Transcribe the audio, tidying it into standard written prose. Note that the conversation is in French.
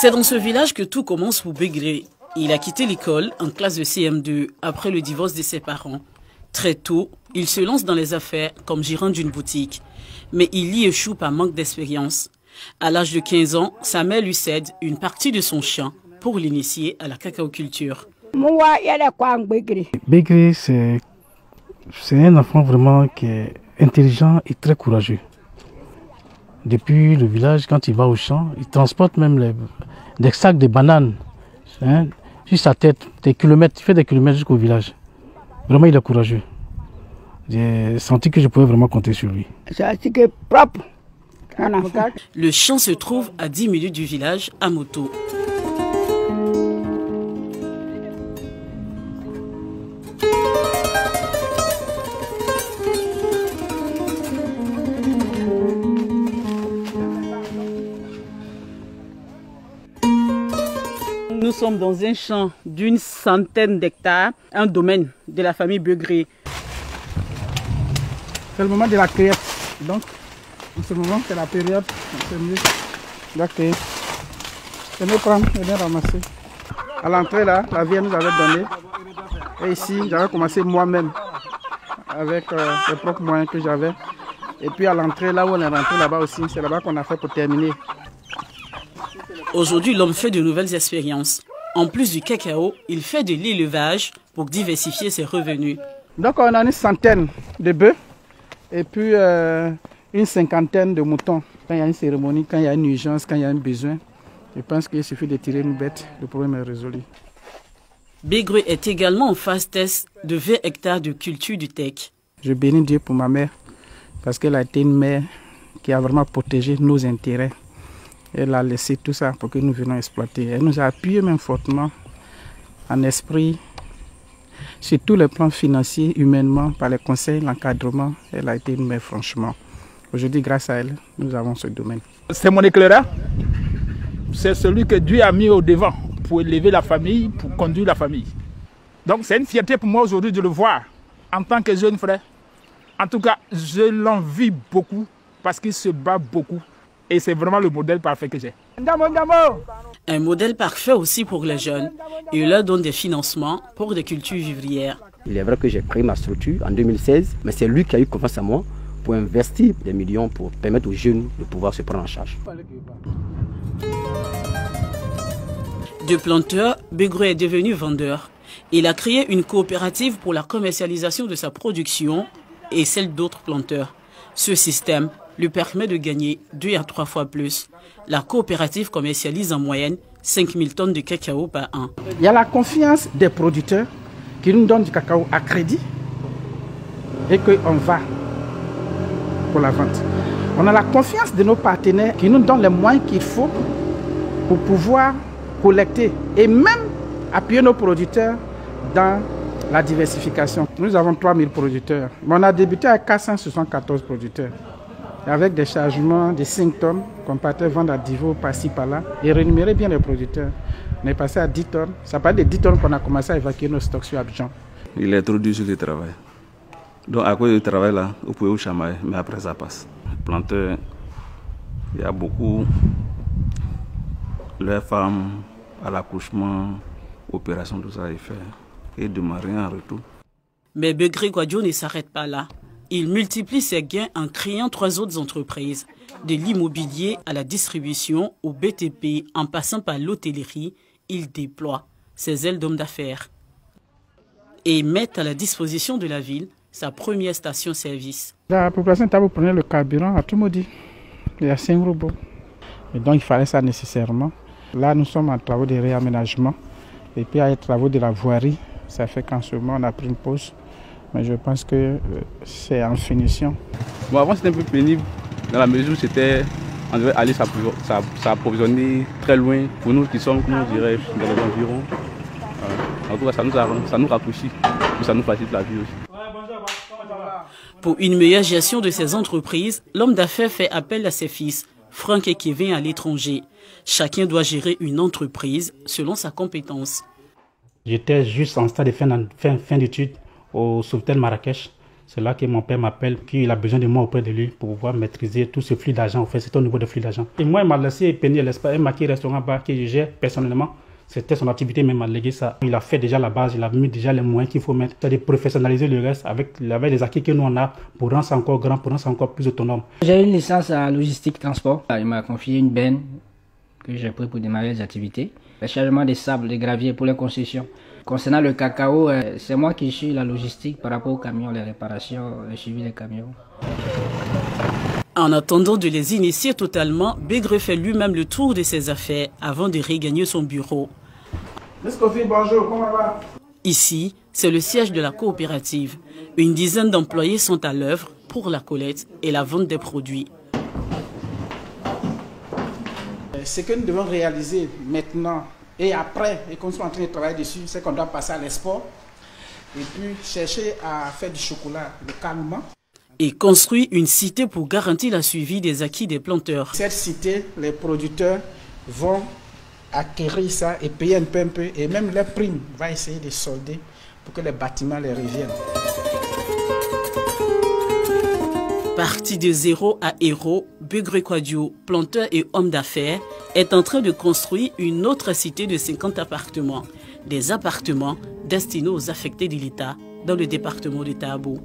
C'est dans ce village que tout commence pour Begré. Il a quitté l'école en classe de CM2 après le divorce de ses parents. Très tôt, il se lance dans les affaires comme gérant d'une boutique. Mais il y échoue par manque d'expérience. À l'âge de 15 ans, sa mère lui cède une partie de son champ pour l'initier à la cacaoculture. Begré, c'est un enfant vraiment qui est intelligent et très courageux. Depuis le village, quand il va au champ, il transporte même des sacs de bananes sur sa tête, des kilomètres, il fait des kilomètres jusqu'au village. Vraiment, il est courageux. J'ai senti que je pouvais vraiment compter sur lui. Le champ se trouve à 10 minutes du village à moto. Nous sommes dans un champ d'une centaine d'hectares, un domaine de la famille Begré. C'est le moment de la cueillette. Donc, en ce moment, c'est la période. C'est mieux de la cueillette. Je vais prendre et bien ramasser. À l'entrée, là, la vie nous avait donné. Et ici, j'avais commencé moi-même avec les propres moyens que j'avais. Et puis à l'entrée, là où on est rentré là-bas aussi, c'est là-bas qu'on a fait pour terminer. Aujourd'hui, l'homme fait de nouvelles expériences. En plus du cacao, il fait de l'élevage pour diversifier ses revenus. Donc on a une centaine de bœufs et puis une cinquantaine de moutons. Quand il y a une cérémonie, quand il y a une urgence, quand il y a un besoin, je pense qu'il suffit de tirer une bête, le problème est résolu. Begré est également en phase test de 20 hectares de culture du teck. Je bénis Dieu pour ma mère parce qu'elle a été une mère qui a vraiment protégé nos intérêts. Elle a laissé tout ça pour que nous venions exploiter. Elle nous a appuyé même fortement en esprit, sur tous les plans financiers, humainement, par les conseils, l'encadrement. Elle a été une mère franchement. Aujourd'hui, grâce à elle, nous avons ce domaine. C'est mon éclaireur. C'est celui que Dieu a mis au devant pour élever la famille, pour conduire la famille. Donc c'est une fierté pour moi aujourd'hui de le voir en tant que jeune frère. En tout cas, je l'envie beaucoup parce qu'il se bat beaucoup. Et c'est vraiment le modèle parfait que j'ai. Un modèle parfait aussi pour les jeunes. Il leur donne des financements pour des cultures vivrières. Il est vrai que j'ai créé ma structure en 2016, mais c'est lui qui a eu confiance en moi pour investir des millions pour permettre aux jeunes de pouvoir se prendre en charge. De planteur, Begré est devenu vendeur. Il a créé une coopérative pour la commercialisation de sa production et celle d'autres planteurs. Ce système lui permet de gagner 2 à 3 fois plus. La coopérative commercialise en moyenne 5000 tonnes de cacao par an. Il y a la confiance des producteurs qui nous donnent du cacao à crédit et qu'on va pour la vente. On a la confiance de nos partenaires qui nous donnent les moyens qu'il faut pour pouvoir collecter et même appuyer nos producteurs dans la diversification. Nous avons 3000 producteurs, mais on a débuté à 474 producteurs. Avec des chargements de 5 tonnes qu'on partait vendre à Divo par-ci par-là et rémunérer bien les producteurs. On est passé à 10 tonnes. Ça part de 10 tonnes qu'on a commencé à évacuer nos stocks sur Abidjan. Il est trop dur sur le travail. Donc à cause du travail là, vous pouvez vous chamailler, mais après ça passe. Planteur, il y a beaucoup les femmes à l'accouchement, opération, tout ça, il fait. Et de rien en retour. Mais Begré Guadio ne s'arrête pas là. Il multiplie ses gains en créant 3 autres entreprises. De l'immobilier à la distribution, au BTP, en passant par l'hôtellerie, il déploie ses ailes d'homme d'affaires. Et met à la disposition de la ville sa première station-service. La population vous prenait le carburant à tout maudit. Il y a 5 robots. Et donc il fallait ça nécessairement. Là nous sommes en travaux de réaménagement. Et puis à les travaux de la voirie, ça fait qu'en ce moment on a pris une pause. Mais je pense que c'est en finition. Bon, avant c'était un peu pénible, dans la mesure où on devait aller s'approvisionner très loin pour nous qui sommes, comment je dirais, dans les environs. En tout cas, ça nous rafraîchit, ça nous facilite la vie aussi. Pour une meilleure gestion de ses entreprises, l'homme d'affaires fait appel à ses fils, Franck et Kevin, à l'étranger. Chacun doit gérer une entreprise selon sa compétence. J'étais juste en stade de fin d'études au Sofitel Marrakech. C'est là que mon père m'appelle, qu'il a besoin de moi auprès de lui pour pouvoir maîtriser tout ce flux d'argent. En fait, c'est au niveau des flux d'argent. Et moi, il m'a laissé pénir l'espace, un maquis restaurant bar que je gère personnellement. C'était son activité, mais il m'a légué ça. Il a fait déjà la base, il a mis déjà les moyens qu'il faut mettre. C'est-à-dire professionnaliser le reste avec les acquis que nous on a pour rendre ça encore grand, pour rendre ça encore plus autonome. J'ai une licence en logistique transport. Il m'a confié une benne que j'ai pris pour démarrer les activités. Le chargement des sables, des graviers pour les concessions. Concernant le cacao, c'est moi qui suis la logistique par rapport aux camions, les réparations, le suivi des camions. En attendant de les initier totalement, Begré fait lui-même le tour de ses affaires avant de regagner son bureau. Bonjour, comment va? Ici, c'est le siège de la coopérative. Une dizaine d'employés sont à l'œuvre pour la collecte et la vente des produits. Ce que nous devons réaliser maintenant et après, et qu'on soit en train de travailler dessus, c'est qu'on doit passer à l'export et puis chercher à faire du chocolat localement. Et construire une cité pour garantir la suivi des acquis des planteurs. Cette cité, les producteurs vont acquérir ça et payer un peu, et même les primes vont essayer de solder pour que les bâtiments les reviennent. Parti de zéro à héros, Begré Kouadio, planteur et homme d'affaires, est en train de construire une autre cité de 50 appartements. Des appartements destinés aux affectés de l'État dans le département de Tabo.